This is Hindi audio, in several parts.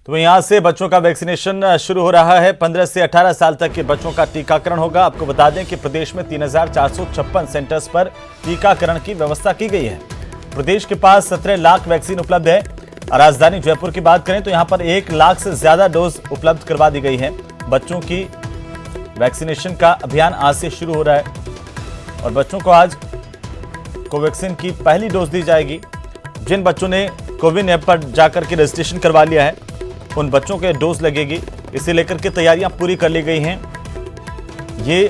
तो यहाँ से बच्चों का वैक्सीनेशन शुरू हो रहा है। 15 से 18 साल तक के बच्चों का टीकाकरण होगा। आपको बता दें कि प्रदेश में 3,456 सेंटर्स पर टीकाकरण की व्यवस्था की गई है। प्रदेश के पास 17 लाख वैक्सीन उपलब्ध है। राजधानी जयपुर की बात करें तो यहाँ पर 1 लाख से ज्यादा डोज उपलब्ध करवा दी गई है। बच्चों की वैक्सीनेशन का अभियान आज से शुरू हो रहा है और बच्चों को आज कोवैक्सीन की पहली डोज दी जाएगी। जिन बच्चों ने कोविन ऐप पर जाकर के रजिस्ट्रेशन करवा लिया है उन बच्चों के डोज लगेगी। इसे लेकर के तैयारियां पूरी कर ली गई हैं। ये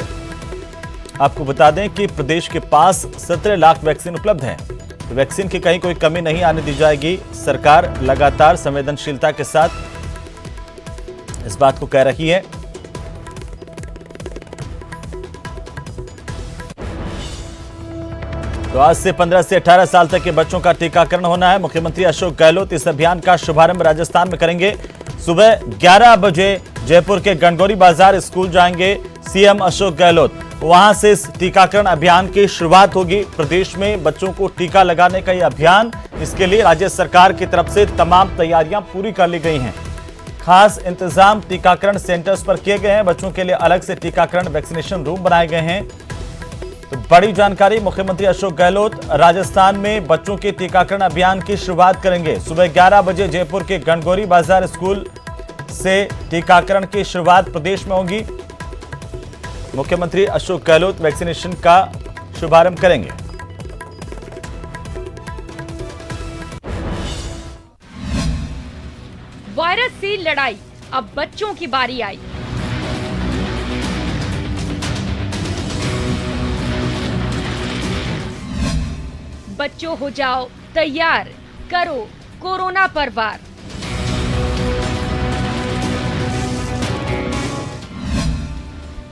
आपको बता दें कि प्रदेश के पास 17 लाख वैक्सीन उपलब्ध है। वैक्सीन की कहीं कोई कमी नहीं आने दी जाएगी। सरकार लगातार संवेदनशीलता के साथ इस बात को कह रही है। तो आज से 15 से 18 साल तक के बच्चों का टीकाकरण होना है। मुख्यमंत्री अशोक गहलोत इस अभियान का शुभारंभ राजस्थान में करेंगे। सुबह 11 बजे जयपुर के गणगौरी बाजार स्कूल जाएंगे सीएम अशोक गहलोत। वहां से इस टीकाकरण अभियान की शुरुआत होगी। प्रदेश में बच्चों को टीका लगाने का यह अभियान, इसके लिए राज्य सरकार की तरफ से तमाम तैयारियां पूरी कर ली गई हैं। खास इंतजाम टीकाकरण सेंटर्स पर किए गए हैं। बच्चों के लिए अलग से टीकाकरण वैक्सीनेशन रूम बनाए गए हैं। तो बड़ी जानकारी, मुख्यमंत्री अशोक गहलोत राजस्थान में बच्चों के टीकाकरण अभियान की शुरुआत करेंगे। सुबह 11 बजे जयपुर के गणगौरी बाजार स्कूल से टीकाकरण की शुरुआत प्रदेश में होगी। मुख्यमंत्री अशोक गहलोत वैक्सीनेशन का शुभारंभ करेंगे। वायरस से लड़ाई, अब बच्चों की बारी आई। बच्चों हो जाओ तैयार, करो कोरोना पर वार।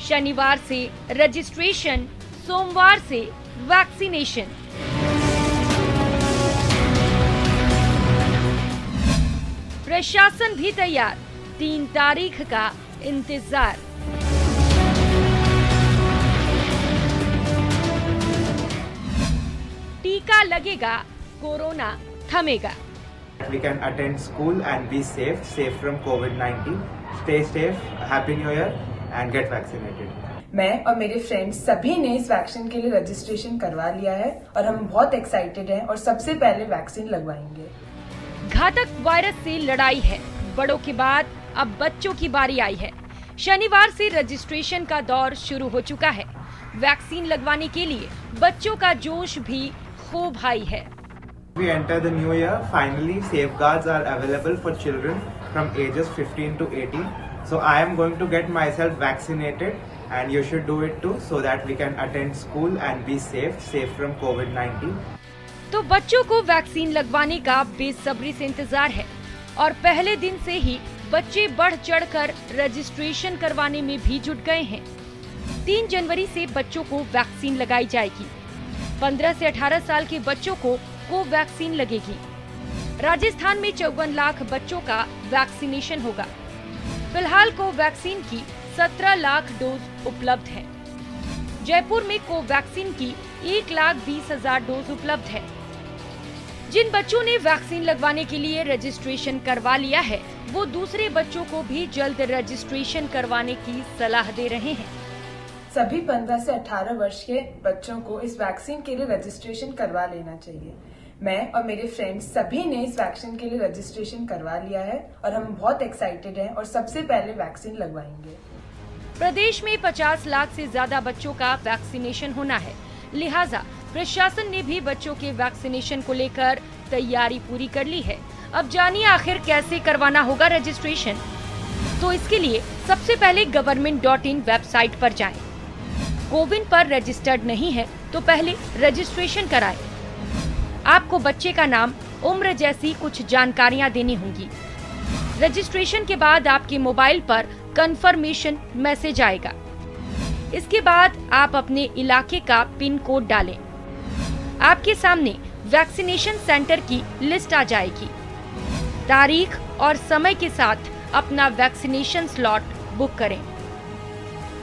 शनिवार से रजिस्ट्रेशन, सोमवार से वैक्सीनेशन। प्रशासन भी तैयार, 3 तारीख का इंतजार। टीका लगेगा, corona थमेगा। We can attend school and be safe from COVID-19. Stay safe, Happy New Year and get vaccinated. मैं और मेरे फ्रेंड्स सभी ने इस वैक्सीन के लिए रजिस्ट्रेशन करवा लिया है और हम बहुत एक्साइटेड हैं और सबसे पहले वैक्सीन लगवाएंगे। घातक वायरस से लड़ाई है। बड़ों के बाद अब बच्चों की बारी आई है। शनिवार से रजिस्ट्रेशन का दौर शुरू हो चुका है। वैक्सीन लगवाने के लिए बच्चों का जोश भी खूब हाई है। We enter the new year. Finally, safeguards are available for children from ages 15 to 18. So I am going to get myself vaccinated, and you should do it too, so that we can attend school and be safe from COVID-19. तो बच्चों को वैक्सीन लगवाने का बेसब्री से इंतजार है और पहले दिन से ही बच्चे बढ़ चढ़कर रजिस्ट्रेशन करवाने में भी जुट गए हैं। 3 जनवरी से बच्चों को वैक्सीन लगाई जाएगी। 15 से 18 साल के बच्चों को कोवैक्सीन लगेगी। राजस्थान में 54 लाख बच्चों का वैक्सीनेशन होगा। फिलहाल कोवैक्सीन की 17 लाख डोज उपलब्ध है। जयपुर में कोवैक्सीन की 1,20,000 डोज उपलब्ध है। जिन बच्चों ने वैक्सीन लगवाने के लिए रजिस्ट्रेशन करवा लिया है, वो दूसरे बच्चों को भी जल्द रजिस्ट्रेशन करवाने की सलाह दे रहे हैं। सभी 15 से 18 वर्ष के बच्चों को इस वैक्सीन के लिए रजिस्ट्रेशन करवा लेना चाहिए। मैं और मेरे फ्रेंड्स सभी ने इस वैक्सीन के लिए रजिस्ट्रेशन करवा लिया है और हम बहुत एक्साइटेड हैं और सबसे पहले वैक्सीन लगवाएंगे। प्रदेश में 50 लाख से ज्यादा बच्चों का वैक्सीनेशन होना है, लिहाजा प्रशासन ने भी बच्चों के वैक्सीनेशन को लेकर तैयारी पूरी कर ली है। अब जानिए आखिर कैसे करवाना होगा रजिस्ट्रेशन। तो इसके लिए सबसे पहले government.in वेबसाइट पर जाएं। कोविन पर रजिस्टर्ड नहीं है तो पहले रजिस्ट्रेशन कराएं। आपको बच्चे का नाम, उम्र जैसी कुछ जानकारियां देनी होंगी। रजिस्ट्रेशन के बाद आपके मोबाइल पर कंफर्मेशन मैसेज आएगा। इसके बाद आप अपने इलाके का पिन कोड डालें। आपके सामने वैक्सीनेशन सेंटर की लिस्ट आ जाएगी। तारीख और समय के साथ अपना वैक्सीनेशन स्लॉट बुक करें।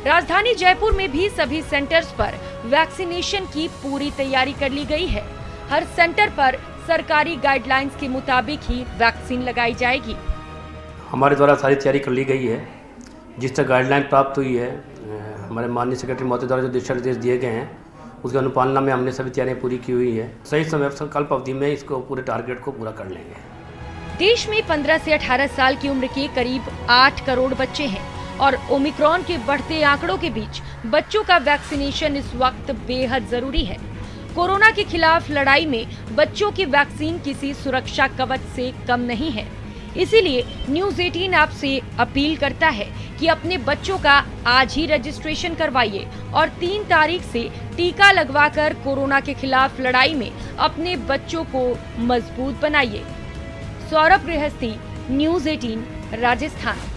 राजधानी जयपुर में भी सभी सेंटर्स पर वैक्सीनेशन की पूरी तैयारी कर ली गई है। हर सेंटर पर सरकारी गाइडलाइंस के मुताबिक ही वैक्सीन लगाई जाएगी। हमारे द्वारा सारी तैयारी कर ली गई है। जिस तरह गाइडलाइन प्राप्त हुई है, हमारे माननीय सेक्रेटरी महोदय द्वारा जो दिशा निर्देश दिए गए हैं उसके अनुपालना में हमने सभी तैयारियां पूरी की हुई है। सही समय संकल्प अवधि में इसको पूरे टारगेट को पूरा कर लेंगे। देश में 15 से 18 साल की उम्र के करीब 8 करोड़ बच्चे हैं और ओमिक्रॉन के बढ़ते आंकड़ों के बीच बच्चों का वैक्सीनेशन इस वक्त बेहद जरूरी है। कोरोना के खिलाफ लड़ाई में बच्चों की वैक्सीन किसी सुरक्षा कवच से कम नहीं है। इसीलिए न्यूज़ 18 आपसे अपील करता है कि अपने बच्चों का आज ही रजिस्ट्रेशन करवाइए और 3 तारीख से टीका लगवाकर कोरोना के खिलाफ लड़ाई में अपने बच्चों को मजबूत बनाइए। सौरभ गृहस्थी, न्यूज़ 18 राजस्थान।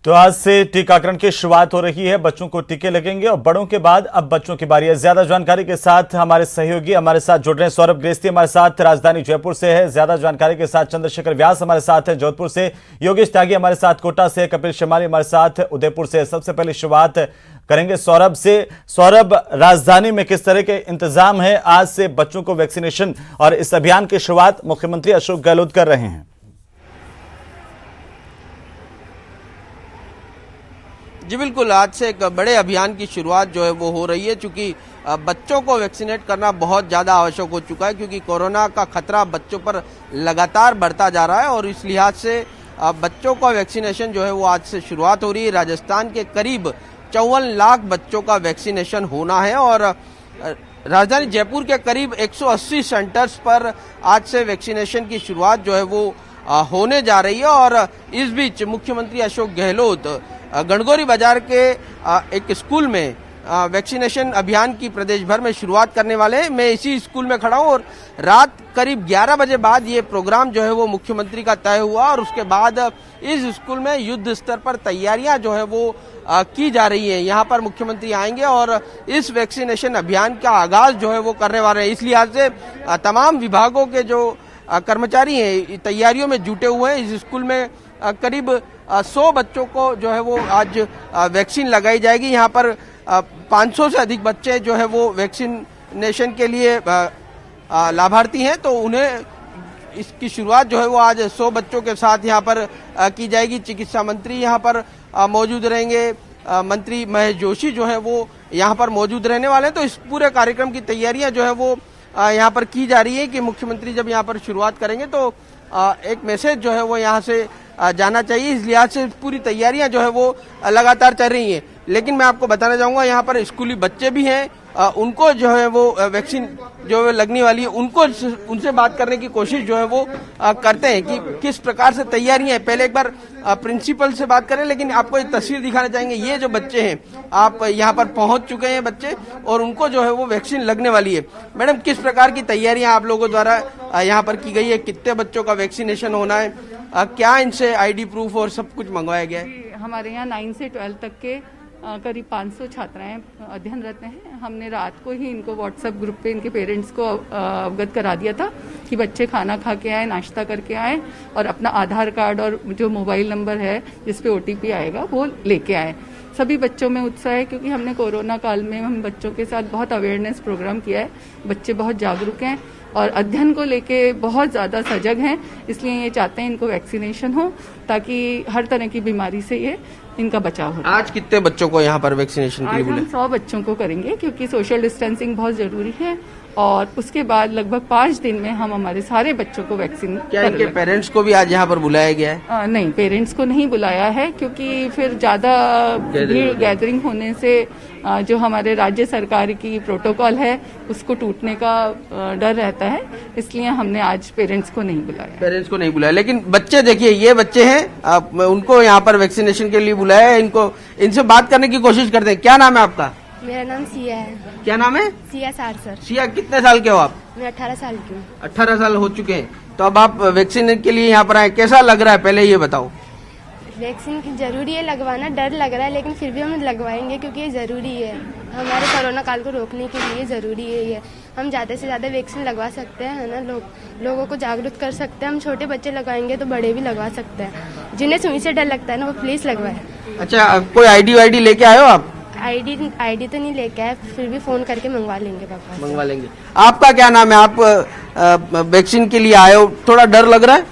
तो आज से टीकाकरण की शुरुआत हो रही है। बच्चों को टीके लगेंगे और बड़ों के बाद अब बच्चों की बारी है। ज्यादा जानकारी के साथ हमारे सहयोगी हमारे साथ जुड़ रहे हैं। सौरभ गृहस्थी हमारे साथ राजधानी जयपुर से है। ज्यादा जानकारी के साथ चंद्रशेखर व्यास हमारे साथ है जोधपुर से, योगेश त्यागी हमारे साथ कोटा से, कपिल शर्मा हमारे साथ उदयपुर से। सबसे पहले शुरुआत करेंगे सौरभ से। सौरभ, राजधानी में किस तरह के इंतजाम है? आज से बच्चों को वैक्सीनेशन और इस अभियान की शुरुआत मुख्यमंत्री अशोक गहलोत कर रहे हैं। जी बिल्कुल, आज से एक बड़े अभियान की शुरुआत जो है वो हो रही है, क्योंकि बच्चों को वैक्सीनेट करना बहुत ज़्यादा आवश्यक हो चुका है, क्योंकि कोरोना का खतरा बच्चों पर लगातार बढ़ता जा रहा है और इस लिहाज से बच्चों का वैक्सीनेशन जो है वो आज से शुरुआत हो रही है। राजस्थान के करीब 54 लाख बच्चों का वैक्सीनेशन होना है और राजधानी जयपुर के करीब 180 सेंटर्स पर आज से वैक्सीनेशन की शुरुआत जो है वो होने जा रही है। और इस बीच मुख्यमंत्री अशोक गहलोत गणगौरी बाजार के एक स्कूल में वैक्सीनेशन अभियान की प्रदेश भर में शुरुआत करने वाले हैं। मैं इसी स्कूल में खड़ा हूं और रात करीब 11 बजे बाद ये प्रोग्राम जो है वो मुख्यमंत्री का तय हुआ और उसके बाद इस स्कूल में युद्ध स्तर पर तैयारियां जो है वो की जा रही है। यहाँ पर मुख्यमंत्री आएंगे और इस वैक्सीनेशन अभियान का आगाज जो है वो करने वाले हैं। इस लिहाज से तमाम विभागों के जो कर्मचारी हैं तैयारियों में जुटे हुए हैं। इस स्कूल में करीब 100 बच्चों को जो है वो आज वैक्सीन लगाई जाएगी। यहाँ पर 500 से अधिक बच्चे जो है वो वैक्सीनेशन के लिए लाभार्थी हैं, तो उन्हें इसकी शुरुआत जो है वो आज 100 बच्चों के साथ यहाँ पर की जाएगी। चिकित्सा मंत्री यहाँ पर मौजूद रहेंगे, मंत्री महेश जोशी जो है वो यहाँ पर मौजूद रहने वाले हैं। तो इस पूरे कार्यक्रम की तैयारियां जो है वो यहाँ पर की जा रही है कि मुख्यमंत्री जब यहाँ पर शुरुआत करेंगे तो एक मैसेज जो है वो यहाँ से जाना चाहिए। इस लिहाज से पूरी तैयारियां जो है वो लगातार चल रही हैं। लेकिन मैं आपको बताना चाहूंगा यहाँ पर स्कूली बच्चे भी हैं, उनको जो है वो वैक्सीन जो है लगने वाली है, उनसे बात करने की कोशिश जो है वो करते हैं कि किस प्रकार से तैयारियां हैं। पहले एक बार प्रिंसिपल से बात करें, लेकिन आपको एक तस्वीर दिखाना चाहेंगे। ये जो बच्चे हैं, आप यहाँ पर पहुंच चुके हैं बच्चे और उनको जो है वो वैक्सीन लगने वाली है। मैडम, किस प्रकार की तैयारियां आप लोगों द्वारा यहाँ पर की गई है? कितने बच्चों का वैक्सीनेशन होना है? क्या इनसे ID प्रूफ और सब कुछ मंगवाया गया है? हमारे यहाँ 9 से 12 तक के करीब 500 छात्राएं अध्ययनरत हैं। हमने रात को ही इनको व्हाट्सएप ग्रुप पे इनके पेरेंट्स को अवगत करा दिया था कि बच्चे खाना खा के आए, नाश्ता करके आए और अपना आधार कार्ड और जो मोबाइल नंबर है जिस पे OTP आएगा वो लेके आए। सभी बच्चों में उत्साह है, क्योंकि हमने कोरोना काल में हम बच्चों के साथ बहुत अवेयरनेस प्रोग्राम किया है। बच्चे बहुत जागरूक हैं और अध्ययन को लेके बहुत ज़्यादा सजग हैं, इसलिए ये चाहते हैं इनको वैक्सीनेशन हो ताकि हर तरह की बीमारी से ये इनका बचाव हो। आज कितने बच्चों को यहाँ पर वैक्सीनेशन के लिए बुलाया? 100 बच्चों को करेंगे, क्योंकि सोशल डिस्टेंसिंग बहुत जरूरी है और उसके बाद लगभग 5 दिन में हम हमारे सारे बच्चों को वैक्सीन। क्या इनके पेरेंट्स को भी आज यहाँ पर बुलाया गया है? नहीं, पेरेंट्स को नहीं बुलाया है, क्योंकि फिर ज्यादा भीड़ गैदरिंग होने से जो हमारे राज्य सरकार की प्रोटोकॉल है उसको टूटने का डर रहता है, इसलिए हमने आज पेरेंट्स को नहीं बुलाया। पेरेंट्स को नहीं बुलाया, लेकिन बच्चे देखिए, ये बच्चे हैं, उनको यहाँ पर वैक्सीनेशन के लिए बुलाया है। इनसे बात करने की कोशिश करते हैं। क्या नाम है आपका? मेरा नाम सिया है। क्या नाम है? सिया सार सर। सिया, कितने साल के हो आप? मैं 18 साल की हूँ। 18 साल हो चुके हैं, तो अब आप वैक्सीन के लिए यहाँ पर आए, कैसा लग रहा है पहले ये बताओ? वैक्सीन जरूरी है लगवाना, डर लग रहा है लेकिन फिर भी हम लगवाएंगे क्योंकि ये जरूरी है, हमारे कोरोना काल को रोकने के लिए जरूरी है ये। हम ज्यादा से ज्यादा वैक्सीन लगवा सकते हैं, है ना, लोगों को जागरूक कर सकते हैं। हम छोटे बच्चे लगवाएंगे तो बड़े भी लगवा सकते हैं। जिन्हें सुई से डर लगता है ना, वो प्लीज लगवाए। अच्छा, कोई ID लेके आए हो आप? आईडी तो नहीं लेके आए, फिर भी फ़ोन करके मंगवा लेंगे पापा से। मंगवा लेंगे। आपका क्या नाम है? आप वैक्सीन के लिए आए हो, थोड़ा डर लग रहा है?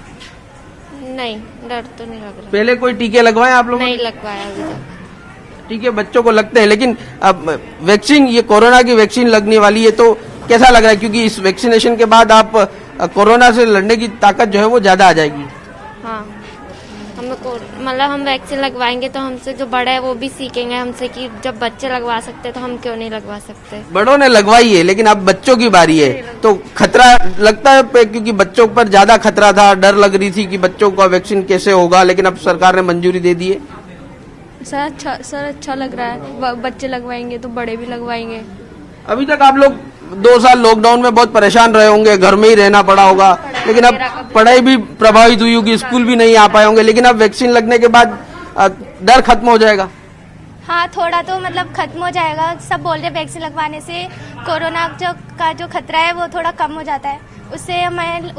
नहीं, डर तो नहीं लग रहा। पहले कोई टीके लगवाए आप लोगों ने? नहीं लगवाया अभी तक। टीके बच्चों को लगते हैं, लेकिन अब वैक्सीन, ये कोरोना की वैक्सीन लगने वाली है, तो कैसा लग रहा है? क्योंकि इस वैक्सीनेशन के बाद आप कोरोना से लड़ने की ताकत जो है वो ज्यादा आ जाएगी। हाँ, मतलब हम वैक्सीन लगवाएंगे तो हमसे जो बड़े है वो भी सीखेंगे हमसे कि जब बच्चे लगवा सकते हैं तो हम क्यों नहीं लगवा सकते। बड़ों ने लगवाई है, लेकिन अब बच्चों की बारी है, तो खतरा लगता है क्योंकि बच्चों पर ज्यादा खतरा था, डर लग रही थी कि बच्चों का वैक्सीन कैसे होगा, लेकिन अब सरकार ने मंजूरी दे दी है। सर अच्छा लग रहा है, बच्चे लगवाएंगे तो बड़े भी लगवाएंगे। अभी तक आप लोग 2 साल लॉकडाउन में बहुत परेशान रहे होंगे, घर में ही रहना पड़ा होगा, लेकिन अब पढ़ाई भी प्रभावित हुई होगी, स्कूल भी नहीं आ पाए होंगे, लेकिन अब वैक्सीन लगने के बाद डर खत्म हो जाएगा। हाँ, थोड़ा तो मतलब खत्म हो जाएगा। सब बोल रहे वैक्सीन लगवाने से कोरोना का जो खतरा है वो थोड़ा कम हो जाता है, उससे हमें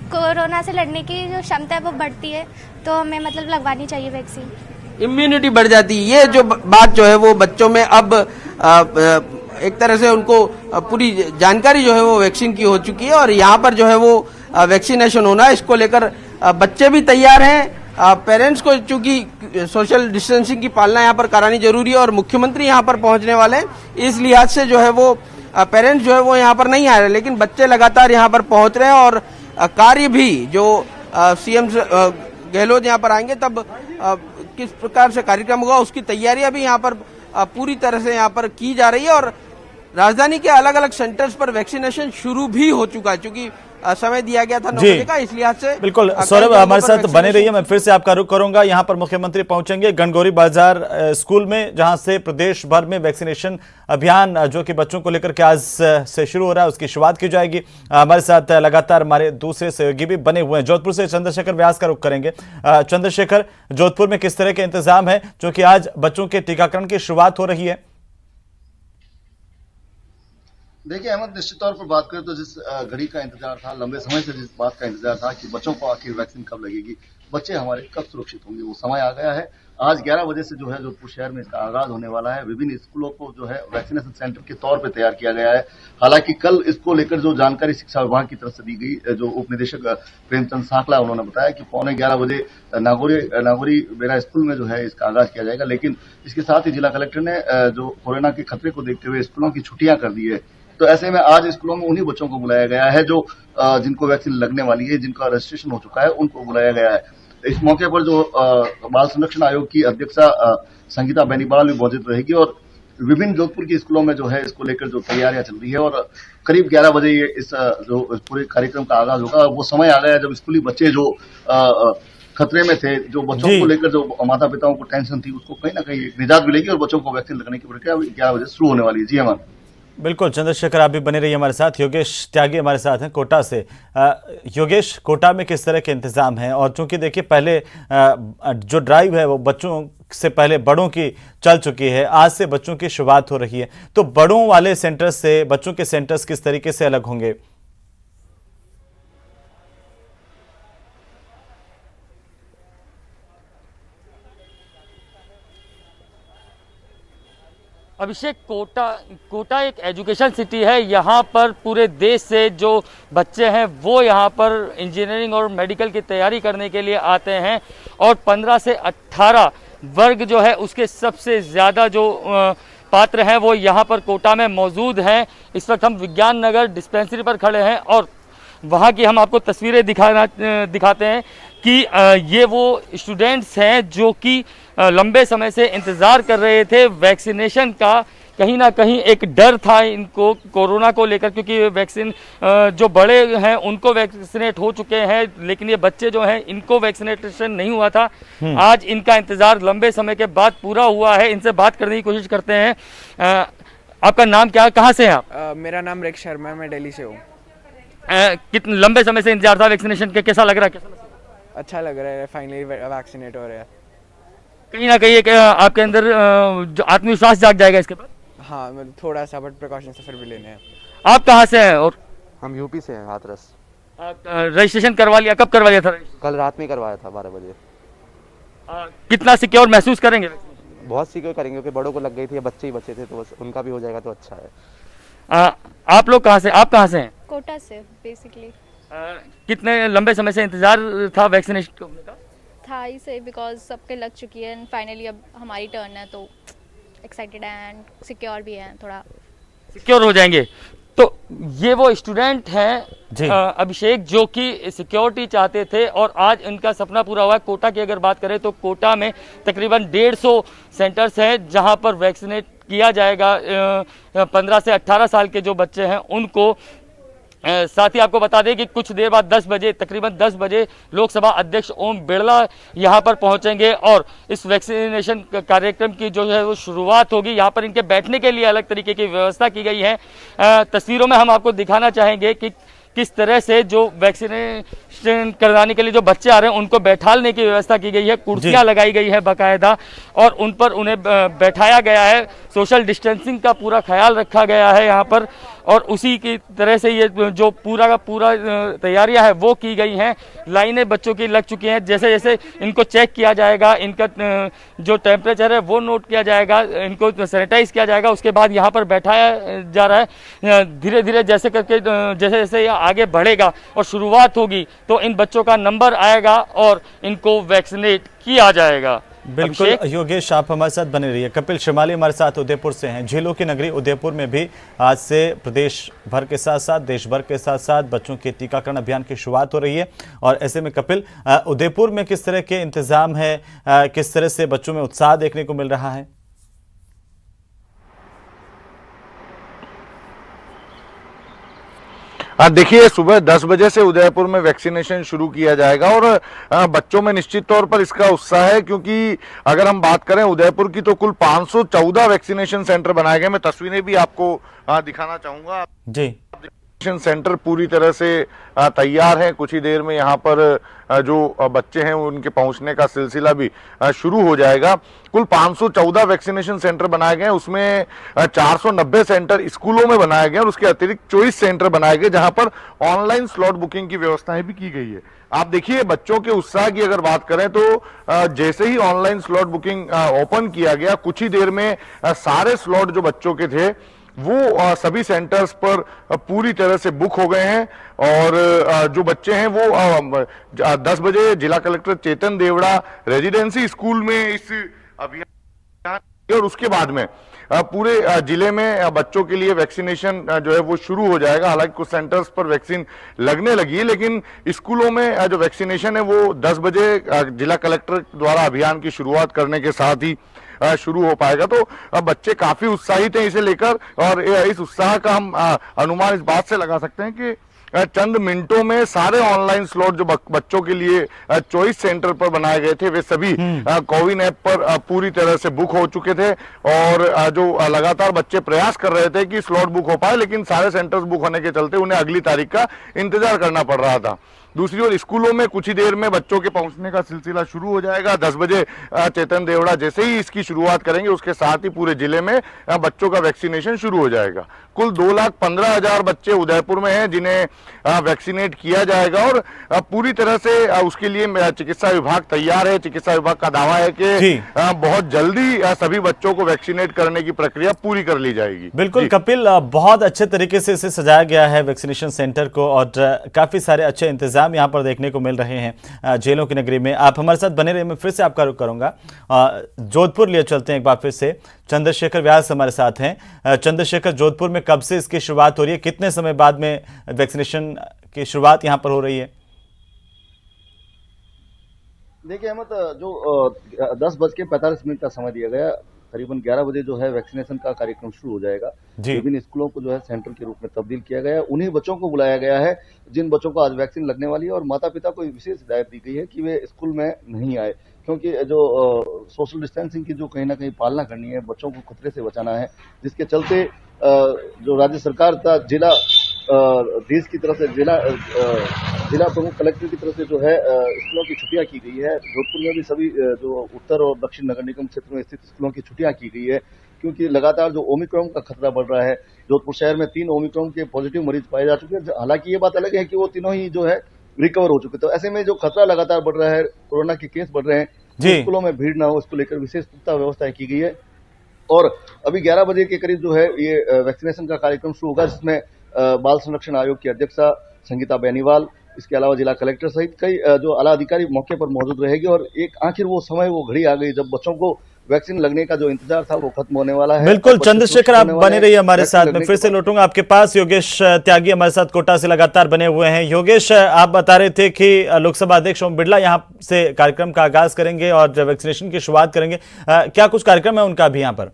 कोरोना से लड़ने की जो क्षमता है वो बढ़ती है, तो हमें मतलब लगवानी चाहिए वैक्सीन। इम्यूनिटी बढ़ जाती है। ये जो बात जो है वो बच्चों में अब एक तरह से उनको पूरी जानकारी जो है वो वैक्सीन की हो चुकी है, और यहाँ पर जो है वो वैक्सीनेशन होना है, इसको लेकर बच्चे भी तैयार हैं। पेरेंट्स को चूंकि सोशल डिस्टेंसिंग की पालना यहाँ पर करानी जरूरी है, और मुख्यमंत्री यहाँ पर पहुंचने वाले हैं, इस लिहाज से जो है वो पेरेंट्स जो है वो यहाँ पर नहीं आ रहे, लेकिन बच्चे लगातार यहाँ पर पहुंच रहे हैं। और कार्य भी जो सीएम गहलोत यहाँ पर आएंगे तब किस प्रकार से कार्यक्रम होगा उसकी तैयारियां भी यहाँ पर पूरी तरह से यहाँ पर की जा रही है, और राजधानी के अलग अलग सेंटर्स पर वैक्सीनेशन शुरू भी हो चुका है, क्योंकि समय दिया गया था 9 बजे का, इस लिहाज से बिल्कुल। सौरभ हमारे साथ बने रहिए, मैं फिर से आपका रुख करूंगा। यहाँ पर मुख्यमंत्री पहुंचेंगे गणगौरी बाजार स्कूल में, जहां से प्रदेश भर में वैक्सीनेशन अभियान जो कि बच्चों को लेकर के आज से शुरू हो रहा है उसकी शुरुआत की जाएगी। हमारे साथ लगातार हमारे दूसरे सहयोगी भी बने हुए हैं। जोधपुर से चंद्रशेखर व्यास का रुख करेंगे। चंद्रशेखर, जोधपुर में किस तरह के इंतजाम है, क्योंकि आज बच्चों के टीकाकरण की शुरुआत हो रही है? देखिए अहमद, निश्चित तौर पर बात करें तो जिस घड़ी का इंतजार था, लंबे समय से जिस बात का इंतजार था कि बच्चों को आखिर वैक्सीन कब लगेगी, बच्चे हमारे कब सुरक्षित होंगे, वो समय आ गया है। आज 11 बजे से जो है जोधपुर शहर में इसका आगाज होने वाला है। विभिन्न स्कूलों को जो है वैक्सीनेशन सेंटर के तौर पर तैयार किया गया है। हालांकि कल इसको लेकर जो जानकारी शिक्षा विभाग की तरफ से दी गई, जो उप निदेशक प्रेमचंद सांकला उन्होंने बताया कि 11:15 बजे नागौरी बेरा स्कूल में जो है इसका आगाज किया जाएगा, लेकिन इसके साथ ही जिला कलेक्टर ने जो कोरोना के खतरे को देखते हुए स्कूलों की छुट्टियां कर दी है। तो ऐसे में आज स्कूलों में उन्हीं बच्चों को बुलाया गया है जो जिनको वैक्सीन लगने वाली है, जिनका रजिस्ट्रेशन हो चुका है, उनको बुलाया गया है। इस मौके पर जो बाल संरक्षण आयोग की अध्यक्षा संगीता बेनीवाल भी मौजूद रहेगी, और विभिन्न जोधपुर के स्कूलों में जो है इसको लेकर जो तैयारियां चल रही है, और करीब 11 बजे ये इस जो पूरे कार्यक्रम का आगाज होगा। वो समय आ गया जब स्कूली बच्चे जो खतरे में थे, जो बच्चों को लेकर जो माता पिताओं को टेंशन थी, उसको कहीं ना कहीं निजात मिलेगी और बच्चों को वैक्सीन लगने की प्रक्रिया 11 बजे शुरू होने वाली है। जी अमन। बिल्कुल चंद्रशेखर, आप भी बने रहिए हमारे साथ। योगेश त्यागी हमारे साथ हैं कोटा से। योगेश, कोटा में किस तरह के इंतजाम हैं? और चूंकि देखिए पहले जो ड्राइव है वो बच्चों से पहले बड़ों की चल चुकी है, आज से बच्चों की शुरुआत हो रही है, तो बड़ों वाले सेंटर्स से बच्चों के सेंटर्स किस तरीके से अलग होंगे? अभिषेक, कोटा एक एजुकेशन सिटी है। यहाँ पर पूरे देश से जो बच्चे हैं वो यहाँ पर इंजीनियरिंग और मेडिकल की तैयारी करने के लिए आते हैं, और 15 से 18 वर्ग जो है उसके सबसे ज़्यादा जो पात्र हैं वो यहाँ पर कोटा में मौजूद हैं। इस वक्त हम विज्ञान नगर डिस्पेंसरी पर खड़े हैं, और वहाँ की हम आपको तस्वीरें दिखाते हैं कि ये वो स्टूडेंट्स हैं जो कि लंबे समय से इंतज़ार कर रहे थे वैक्सीनेशन का। कहीं ना कहीं एक डर था इनको कोरोना को लेकर, क्योंकि वैक्सीन जो बड़े हैं उनको वैक्सीनेट हो चुके हैं, लेकिन ये बच्चे जो हैं इनको वैक्सीनेशन नहीं हुआ था। आज इनका इंतज़ार लंबे समय के बाद पूरा हुआ है। इनसे बात करने की कोशिश करते हैं। आपका नाम क्या है, कहाँ से हैं आप? मेरा नाम रेख शर्मा है, मैं दिल्ली से हूँ। कितने लंबे समय से इंतजार था वैक्सीनेशन के, कैसा लग रहा है? अच्छा लग रहा है, फाइनली वैक्सीनेट हो रहे हैं। कहीं ना कहीं एक आपके अंदर जो आत्मविश्वास जाग जाएगा इसके बाद? हाँ, मतलब थोड़ा सा, बट प्रिकॉशन तो फिर भी लेने हैं। आप कहाँ से हैं? और हम यूपी से हैं, हाथरस। रजिस्ट्रेशन करवा लिया? कब करवा लिया था? कल रात में करवाया था 12 बजे। कितना सिक्योर महसूस करेंगे? बहुत सिक्योर करेंगे, क्योंकि बड़ों को लग गई थी या बच्चे ही बचे थे, तो बस उनका भी हो जाएगा तो अच्छा है। आप लोग कहाँ से, आप कहाँ से हैं? कोटा से बेसिकली। कितने लंबे समय से इंतजार था वैक्सीनेशन का? था ही से, बिकॉज सबके लग चुकी है एंड फाइनली अब हमारी टर्न है, तो एक्साइटेड है एंड सिक्योर भी है, थोड़ा सिक्योर हो जाएंगे। तो ये वो स्टूडेंट हैं अभिषेक, जो कि सिक्योरिटी चाहते थे और आज इनका सपना पूरा हुआ है। कोटा की अगर बात करें तो कोटा में तकरीबन 150 सेंटर्स हैं जहां पर वैक्सीनेट किया जाएगा 15 से 18 साल के जो बच्चे हैं उनको। साथ ही आपको बता दें कि कुछ देर बाद 10 बजे, तकरीबन 10 बजे लोकसभा अध्यक्ष ओम बिरला यहां पर पहुंचेंगे और इस वैक्सीनेशन कार्यक्रम की जो है वो शुरुआत होगी। यहां पर इनके बैठने के लिए अलग तरीके की व्यवस्था की गई है। तस्वीरों में हम आपको दिखाना चाहेंगे कि किस तरह से जो वैक्सीनेशन कराने के लिए जो बच्चे आ रहे हैं उनको बैठाने की व्यवस्था की गई है। कुर्सियां लगाई गई है बाकायदा और उन पर उन्हें बैठाया गया है। सोशल डिस्टेंसिंग का पूरा ख्याल रखा गया है यहाँ पर और उसी की तरह से ये जो पूरा का पूरा तैयारियां है वो की गई हैं। लाइनें बच्चों की लग चुकी हैं। जैसे जैसे इनको चेक किया जाएगा, इनका जो टेम्परेचर है वो नोट किया जाएगा, इनको सैनिटाइज किया जाएगा, उसके बाद यहाँ पर बैठाया जा रहा है। धीरे धीरे जैसे करके जैसे जैसे यह आगे बढ़ेगा और शुरुआत होगी तो इन बच्चों का नंबर आएगा और इनको वैक्सीनेट किया जाएगा। बिल्कुल योगेश, आप हमारे साथ बने रहिए। कपिल श्रीमाली हमारे साथ उदयपुर से हैं। झीलों की नगरी उदयपुर में भी आज से प्रदेश भर के साथ साथ देश भर के साथ साथ बच्चों के टीकाकरण अभियान की शुरुआत हो रही है और ऐसे में कपिल, उदयपुर में किस तरह के इंतजाम है, किस तरह से बच्चों में उत्साह देखने को मिल रहा है? देखिए, सुबह 10 बजे से उदयपुर में वैक्सीनेशन शुरू किया जाएगा और बच्चों में निश्चित तौर पर इसका उत्साह है, क्योंकि अगर हम बात करें उदयपुर की तो कुल 514 वैक्सीनेशन सेंटर बनाए गए। मैं तस्वीरें भी आपको दिखाना चाहूंगा जी। सेंटर पूरी तरह से तैयार है। कुछ ही देर में यहाँ पर जो बच्चे हैं उनके पहुंचने का सिलसिला भी शुरू हो जाएगा। कुल 514 वैक्सीनेशन सेंटर बनाए गए, उसमें 490 सेंटर स्कूलों में बनाए गए और उसके अतिरिक्त 24 सेंटर बनाए गए जहां पर ऑनलाइन स्लॉट बुकिंग की व्यवस्थाएं भी की गई है। आप देखिए, बच्चों के उत्साह की अगर बात करें तो जैसे ही ऑनलाइन स्लॉट बुकिंग ओपन किया गया, कुछ ही देर में सारे स्लॉट जो बच्चों के थे वो सभी सेंटर्स पर पूरी तरह से बुक हो गए हैं और जो बच्चे हैं वो 10 बजे जिला कलेक्टर चेतन देवड़ा रेजिडेंसी स्कूल में इस अभियान और उसके बाद में पूरे जिले में बच्चों के लिए वैक्सीनेशन जो है वो शुरू हो जाएगा। हालांकि कुछ सेंटर्स पर वैक्सीन लगने लगी है, लेकिन स्कूलों में जो वैक्सीनेशन है वो 10 बजे जिला कलेक्टर द्वारा अभियान की शुरुआत करने के साथ ही शुरू हो पाएगा। तो बच्चे काफी उत्साहित हैं इसे लेकर और इस उत्साह का हम अनुमान इस बात से लगा सकते हैं कि चंद मिनटों में सारे ऑनलाइन स्लॉट जो बच्चों के लिए चॉइस सेंटर पर बनाए गए थे वे सभी कोविन ऐप पर पूरी तरह से बुक हो चुके थे और जो लगातार बच्चे प्रयास कर रहे थे कि स्लॉट बुक हो पाए, लेकिन सारे सेंटर्स बुक होने के चलते उन्हें अगली तारीख का इंतजार करना पड़ रहा था। दूसरी ओर स्कूलों में कुछ ही देर में बच्चों के पहुंचने का सिलसिला शुरू हो जाएगा। 10 बजे चेतन देवड़ा जैसे ही इसकी शुरुआत करेंगे उसके साथ ही पूरे जिले में बच्चों का वैक्सीनेशन शुरू हो जाएगा। कुल 2,15,000 बच्चे उदयपुर में हैं जिन्हें वैक्सीनेट किया जाएगा और पूरी तरह से उसके लिए चिकित्सा विभाग तैयार है। चिकित्सा विभाग का दावा है कि बहुत जल्दी सभी बच्चों को वैक्सीनेट करने की प्रक्रिया पूरी कर ली जाएगी। बिल्कुल कपिल, बहुत अच्छे तरीके से इसे सजाया गया है वैक्सीनेशन सेंटर को और काफी सारे अच्छे इंतजाम यहाँ पर देखने को मिल रहे हैं जेलों की नगरी में। आप हमारे साथ बने रहे, मैं फिर से आपका रुख करूंगा। जोधपुर लिए चलते हैं एक बार फिर से। चंद्रशेखर व्यास हमारे साथ हैं। चंद्रशेखर, जोधपुर में कब से इसकी शुरुआत हो रही है, कितने समय बाद में वैक्सीनेशन की शुरुआत यहाँ पर हो रही है? देखिए अहमद, जो 10:45 का समय दिया गया, करीबन 11 बजे जो है वैक्सीनेशन का कार्यक्रम शुरू हो जाएगा। विभिन्न स्कूलों को जो है सेंटर के रूप में तब्दील किया गया है। उन्हीं बच्चों को बुलाया गया है जिन बच्चों को आज वैक्सीन लगने वाली है और माता पिता को विशेष हिदायत दी गई है कि वे स्कूल में नहीं आए, क्योंकि जो सोशल डिस्टेंसिंग की जो कहीं ना कहीं पालना करनी है, बच्चों को खतरे से बचाना है, जिसके चलते जो राज्य सरकार था जिला देश की तरफ से जिला प्रमुख कलेक्टर की तरफ से जो है स्कूलों की छुट्टियां की गई है। जोधपुर में भी सभी जो उत्तर और दक्षिण नगर निगम क्षेत्र में स्थित स्कूलों की छुट्टियां की गई है, क्योंकि लगातार जो ओमिक्रॉन का खतरा बढ़ रहा है। जोधपुर शहर में 3 ओमिक्रॉन के पॉजिटिव मरीज पाए जा चुके हैं। हालांकि ये बात अलग है कि वो तीनों ही जो है रिकवर हो चुके। तो ऐसे में जो खतरा लगातार बढ़ रहा है, कोरोना के केस बढ़ रहे हैं, जी। स्कूलों में भीड़ ना हो, इसको लेकर विशेष पुख्ता व्यवस्थाएं की गई है। और अभी 11 बजे के करीब जो है ये वैक्सीनेशन का कार्यक्रम शुरू होगा, जिसमें बाल संरक्षण आयोग की अध्यक्षा संगीता बेनीवाल, इसके अलावा जिला कलेक्टर सहित कई जो आला अधिकारी मौके पर मौजूद रहेगी। और एक आखिर वो समय, वो घड़ी आ गई जब बच्चों को वैक्सीन लगने का जो इंतजार था वो खत्म होने वाला है। बिल्कुल चंद्रशेखर, आप बने रहिए हमारे साथ में। फिर से लौटूंगा आपके पास। योगेश त्यागी हमारे साथ कोटा से लगातार बने हुए हैं। योगेश, आप बता रहे थे कि लोकसभा अध्यक्ष ओम बिरला यहां से कार्यक्रम का आगाज करेंगे और वैक्सीनेशन की शुरुआत करेंगे। क्या कुछ कार्यक्रम है उनका भी यहां पर?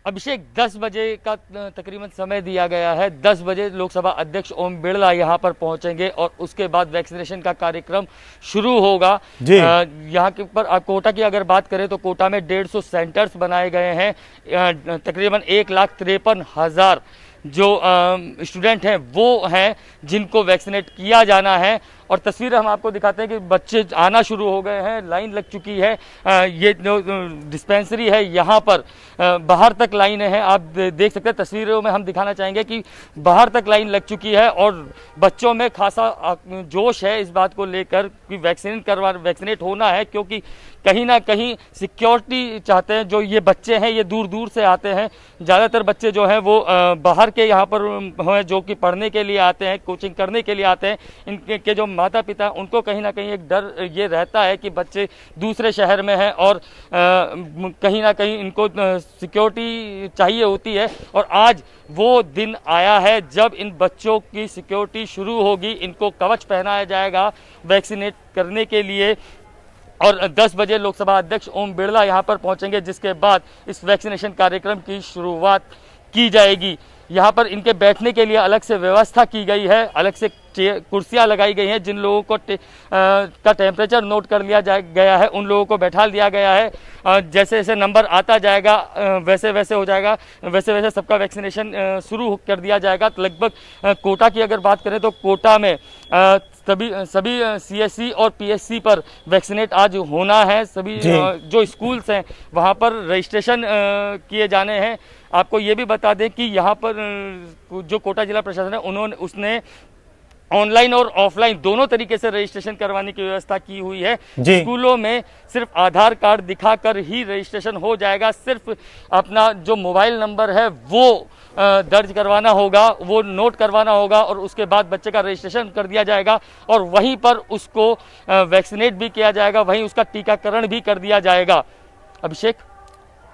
अभिषेक, 10 बजे का तकरीबन समय दिया गया है। 10 बजे लोकसभा अध्यक्ष ओम बिरला यहां पर पहुंचेंगे और उसके बाद वैक्सीनेशन का कार्यक्रम शुरू होगा। यहां के ऊपर कोटा की अगर बात करें तो कोटा में 150 सेंटर्स बनाए गए हैं। तकरीबन 1,53,000 जो स्टूडेंट हैं वो हैं जिनको वैक्सीनेट किया जाना है। और तस्वीर हम आपको दिखाते हैं कि बच्चे आना शुरू हो गए हैं, लाइन लग चुकी है। ये जो डिस्पेंसरी है यहाँ पर बाहर तक लाइनें हैं, आप देख सकते हैं। तस्वीरों में हम दिखाना चाहेंगे कि बाहर तक लाइन लग चुकी है और बच्चों में खासा जोश है इस बात को लेकर कि वैक्सीनेट होना है, क्योंकि कहीं ना कहीं सिक्योरिटी चाहते हैं। जो ये बच्चे हैं ये दूर दूर से आते हैं, ज़्यादातर बच्चे जो हैं वो बाहर के यहाँ पर हैं, जो कि पढ़ने के लिए आते हैं, कोचिंग करने के लिए आते हैं। इनके जो माता पिता उनको कहीं ना कहीं एक डर ये रहता है कि बच्चे दूसरे शहर में हैं और कहीं ना कहीं इनको सिक्योरिटी चाहिए होती है। और आज वो दिन आया है जब इन बच्चों की सिक्योरिटी शुरू होगी। इनको कवच पहनाया जाएगा वैक्सीनेट करने के लिए। और 10 बजे लोकसभा अध्यक्ष ओम बिरला यहां पर पहुंचेंगे, जिसके बाद इस वैक्सीनेशन कार्यक्रम की शुरुआत की जाएगी। यहाँ पर इनके बैठने के लिए अलग से व्यवस्था की गई है, अलग से कुर्सियां लगाई गई हैं। जिन लोगों को का टेम्परेचर नोट कर लिया गया है उन लोगों को बैठा दिया गया है। जैसे जैसे नंबर आता जाएगा वैसे वैसे हो जाएगा, वैसे वैसे सबका वैक्सीनेशन शुरू कर दिया जाएगा। तो लगभग कोटा की अगर बात करें तो कोटा में सभी CSC और PSC पर वैक्सीनेट आज होना है। सभी जो स्कूल्स हैं वहाँ पर रजिस्ट्रेशन किए जाने हैं। आपको ये भी बता दें कि यहाँ पर जो कोटा जिला प्रशासन है उसने ऑनलाइन और ऑफलाइन दोनों तरीके से रजिस्ट्रेशन करवाने की व्यवस्था की हुई है। स्कूलों में सिर्फ आधार कार्ड दिखाकर ही रजिस्ट्रेशन हो जाएगा। सिर्फ अपना जो मोबाइल नंबर है वो दर्ज करवाना होगा, वो नोट करवाना होगा और उसके बाद बच्चे का रजिस्ट्रेशन कर दिया जाएगा और वहीं पर उसको वैक्सीनेट भी किया जाएगा, वहीं उसका टीकाकरण भी कर दिया जाएगा। अभिषेक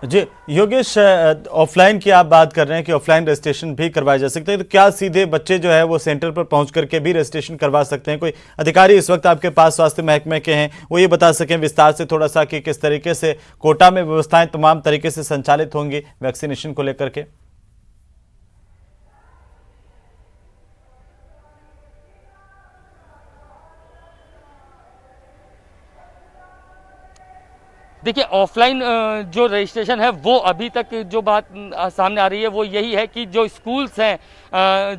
जी, योगेश, ऑफलाइन की आप बात कर रहे हैं कि ऑफलाइन रजिस्ट्रेशन भी करवाए जा सकते हैं, तो क्या सीधे बच्चे जो है वो सेंटर पर पहुंच करके भी रजिस्ट्रेशन करवा सकते हैं? कोई अधिकारी इस वक्त आपके पास स्वास्थ्य महकमे के हैं, वो ये बता सकें विस्तार से थोड़ा सा कि किस तरीके से कोटा में व्यवस्थाएं तमाम तरीके से संचालित होंगी वैक्सीनेशन को लेकर के? देखिए, ऑफलाइन जो रजिस्ट्रेशन है वो अभी तक जो बात सामने आ रही है वो यही है कि जो स्कूल्स हैं,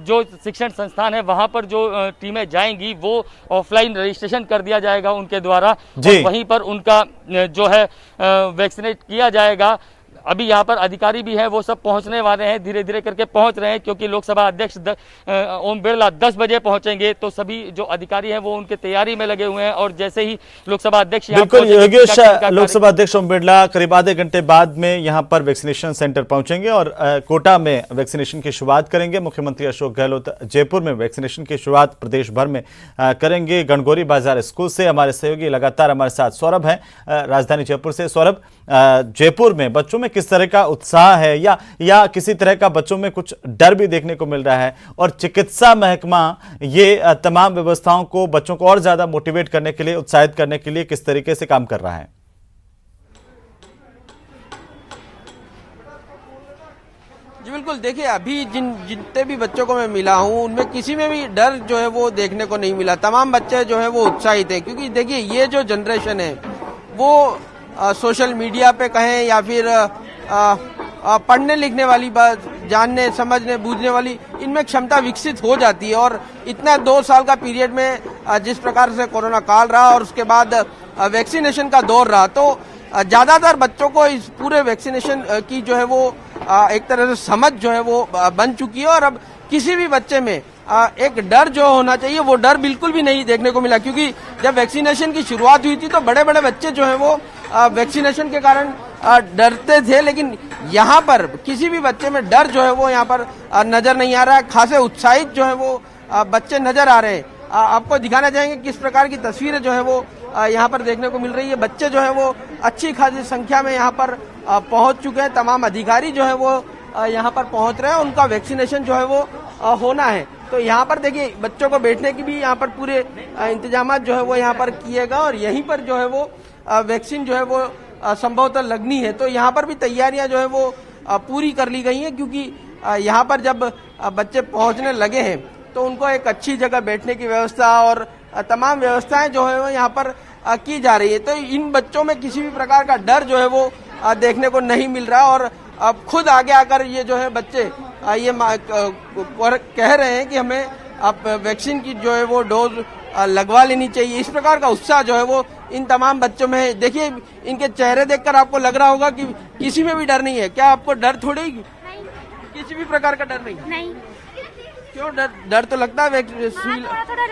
जो शिक्षण संस्थान है, वहाँ पर जो टीमें जाएंगी वो ऑफलाइन रजिस्ट्रेशन कर दिया जाएगा उनके द्वारा और वहीं पर उनका जो है वैक्सीनेट किया जाएगा। अभी यहाँ पर अधिकारी भी हैं, वो सब पहुँचने वाले हैं, धीरे धीरे करके पहुँच रहे हैं, क्योंकि लोकसभा अध्यक्ष ओम बिरला 10 बजे पहुँचेंगे तो सभी जो अधिकारी हैं वो उनके तैयारी में लगे हुए हैं। और जैसे ही लोकसभा अध्यक्ष बिल्कुल योगेश, लोकसभा अध्यक्ष ओम बिरला करीब आधे घंटे बाद में यहाँ पर वैक्सीनेशन सेंटर पहुँचेंगे और कोटा में वैक्सीनेशन की शुरुआत करेंगे। मुख्यमंत्री अशोक गहलोत जयपुर में वैक्सीनेशन की शुरुआत प्रदेश भर में करेंगे। गणगौरी बाजार स्कूल से हमारे सहयोगी लगातार हमारे साथ सौरभ हैं राजधानी जयपुर से। सौरभ, जयपुर में बच्चों में किस तरह का उत्साह है या किसी तरह का बच्चों में कुछ डर भी देखने को मिल रहा है, और चिकित्सा महकमा ये तमाम व्यवस्थाओं को बच्चों को और ज्यादा मोटिवेट करने के लिए, उत्साहित करने के लिए किस तरीके से काम कर रहा है? जी बिल्कुल, देखिए अभी जितने भी बच्चों को मैं मिला हूं उनमें किसी में भी डर जो है वो देखने को नहीं मिला। तमाम बच्चे जो है वो उत्साहित है, क्योंकि देखिए ये जो जनरेशन है वो सोशल मीडिया पे कहें या फिर पढ़ने लिखने वाली बात, जानने समझने बूझने वाली, इनमें क्षमता विकसित हो जाती है। और इतना 2 साल का पीरियड में जिस प्रकार से कोरोना काल रहा और उसके बाद वैक्सीनेशन का दौर रहा, तो ज़्यादातर बच्चों को इस पूरे वैक्सीनेशन की जो है वो एक तरह से समझ जो है वो बन चुकी है और अब किसी भी बच्चे में एक डर जो होना चाहिए वो डर बिल्कुल भी नहीं देखने को मिला, क्योंकि जब वैक्सीनेशन की शुरुआत हुई थी तो बड़े बड़े बच्चे जो है वो वैक्सीनेशन के कारण डरते थे, लेकिन यहाँ पर किसी भी बच्चे में डर जो है वो यहाँ पर नजर नहीं आ रहा है। खासे उत्साहित जो है वो बच्चे नजर आ रहे हैं। आपको दिखाना चाहेंगे किस प्रकार की तस्वीरें जो है वो यहाँ पर देखने को मिल रही है। बच्चे जो है वो अच्छी खासी संख्या में यहाँ पर पहुंच चुके हैं। तमाम अधिकारी जो है वो यहाँ पर पहुंच रहे हैं, उनका वैक्सीनेशन जो है वो होना है। तो यहाँ पर देखिए बच्चों को बैठने की भी यहाँ पर पूरे इंतजाम जो है वो यहाँ पर किएगा और यहीं पर जो है वो वैक्सीन जो है वो संभवतः लगनी है। तो यहाँ पर भी तैयारियां जो है वो पूरी कर ली गई हैं, क्योंकि यहाँ पर जब बच्चे पहुँचने लगे हैं तो उनको एक अच्छी जगह बैठने की व्यवस्था और तमाम व्यवस्थाएं जो है वो यहाँ पर की जा रही है। तो इन बच्चों में किसी भी प्रकार का डर जो है वो देखने को नहीं मिल रहा और अब खुद आगे आकर ये जो है बच्चे ये कह रहे हैं कि हमें अब वैक्सीन की जो है वो डोज लगवा लेनी चाहिए। इस प्रकार का उत्साह जो है वो इन तमाम बच्चों में है। देखिए इनके चेहरे देखकर आपको लग रहा होगा कि किसी में भी डर नहीं है। क्या आपको डर थोड़ी नहीं, किसी भी प्रकार का डर नहीं? क्यों डर तो लगता है? थोड़ा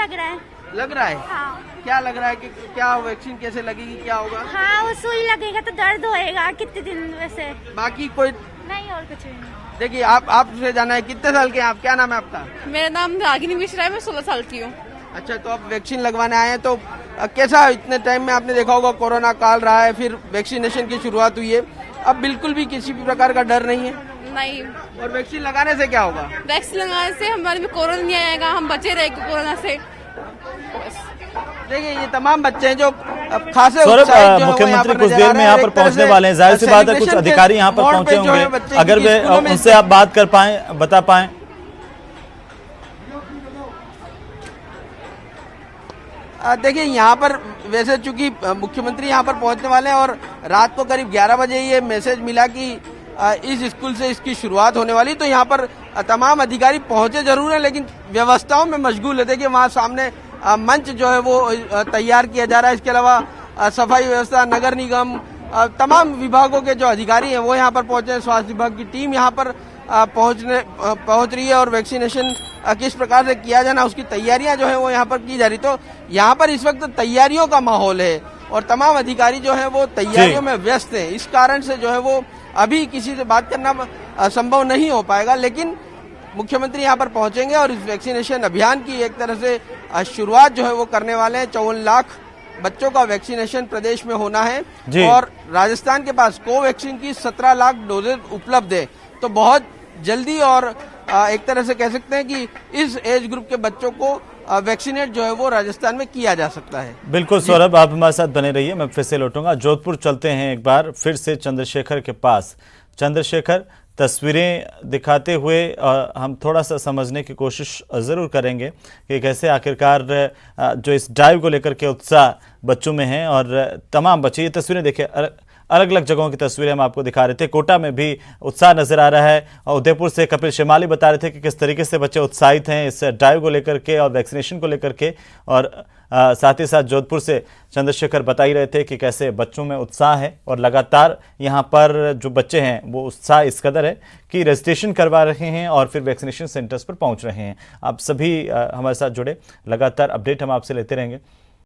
लग रहा है। हाँ। क्या लग रहा है कि क्या वैक्सीन कैसे लगेगी, क्या होगा? हाँ, वो सुई लगेगा तो दर्द होएगा कितने दिन वैसे, बाकी कोई नहीं और कुछ नहीं। देखिए आपसे जाना है, कितने साल के हैं आप? क्या नाम है आपका? मेरा नाम रागिनी मिश्रा है, मैं 16 साल की हूँ। अच्छा, तो आप वैक्सीन लगवाने आए हैं, तो कैसा इतने टाइम में आपने देखा होगा कोरोना काल रहा है, फिर वैक्सीनेशन की शुरुआत हुई है, अब बिल्कुल भी किसी भी प्रकार का डर नहीं है? नहीं। और वैक्सीन लगाने से क्या होगा? वैक्सीन लगाने से हमारे में कोरोना नहीं आएगा, हम बचे रहेंगे कोरोना से। देखिए ये तमाम बच्चे हैं जो खासे सौरभ, मुख्यमंत्री कुछ देर में यहाँ पर पहुंचने वाले हैं। जाहिर सी बात है कुछ अधिकारी यहाँ पर पहुंचे होंगे, अगर वे उनसे आप बात कर पाए, बता पाए। देखिए यहाँ पर वैसे चूंकि मुख्यमंत्री यहाँ पर पहुंचने वाले हैं और रात को करीब 11 बजे ये मैसेज मिला कि इस स्कूल से इसकी शुरुआत होने वाली, तो यहाँ पर तमाम अधिकारी पहुंचे जरूर हैं लेकिन व्यवस्थाओं में मशगूल है। देखिए वहाँ सामने मंच जो है वो तैयार किया जा रहा है। इसके अलावा सफाई व्यवस्था, नगर निगम, तमाम विभागों के जो अधिकारी हैं वो यहाँ पर पहुंचे हैं। स्वास्थ्य विभाग की टीम यहाँ पर पहुंच रही है और वैक्सीनेशन किस प्रकार से किया जाना उसकी तैयारियां जो है वो यहाँ पर की जा रही। तो यहाँ पर इस वक्त तैयारियों का माहौल है और तमाम अधिकारी जो है वो तैयारियों में व्यस्त हैं। इस कारण से जो है वो अभी किसी से बात करना संभव नहीं हो पाएगा, लेकिन मुख्यमंत्री यहाँ पर पहुंचेंगे और इस वैक्सीनेशन अभियान की एक तरह से शुरुआत जो है वो करने वाले हैं। 54 लाख बच्चों का वैक्सीनेशन प्रदेश में होना है और राजस्थान के पास कोवैक्सीन की 17 लाख डोजेज उपलब्ध है। तो बहुत जल्दी और एक तरह से कह सकते हैं कि इस एज ग्रुप के बच्चों को वैक्सीनेट जो है वो राजस्थान में किया जा सकता है। बिल्कुल सौरभ, आप हमारे साथ बने रहिए, मैं फिर से लौटूंगा। जोधपुर चलते हैं एक बार फिर से चंद्रशेखर के पास। चंद्रशेखर, तस्वीरें दिखाते हुए हम थोड़ा सा समझने की कोशिश ज़रूर करेंगे कि कैसे आखिरकार जो इस ड्राइव को लेकर के उत्साह बच्चों में है और तमाम बच्चे, ये तस्वीरें देखिए, अलग अलग जगहों की तस्वीरें हम आपको दिखा रहे थे। कोटा में भी उत्साह नजर आ रहा है और उदयपुर से कपिल शेमाली बता रहे थे कि किस तरीके से बच्चे उत्साहित हैं इस ड्राइव को लेकर के और वैक्सीनेशन को लेकर के, और साथ ही साथ जोधपुर से चंद्रशेखर बता ही रहे थे कि कैसे बच्चों में उत्साह है और लगातार यहाँ पर जो बच्चे हैं वो उत्साह इस कदर है कि रजिस्ट्रेशन करवा रहे हैं और फिर वैक्सीनेशन सेंटर्स पर पहुँच रहे हैं। आप सभी हमारे साथ जुड़े, लगातार अपडेट हम आपसे लेते रहेंगे।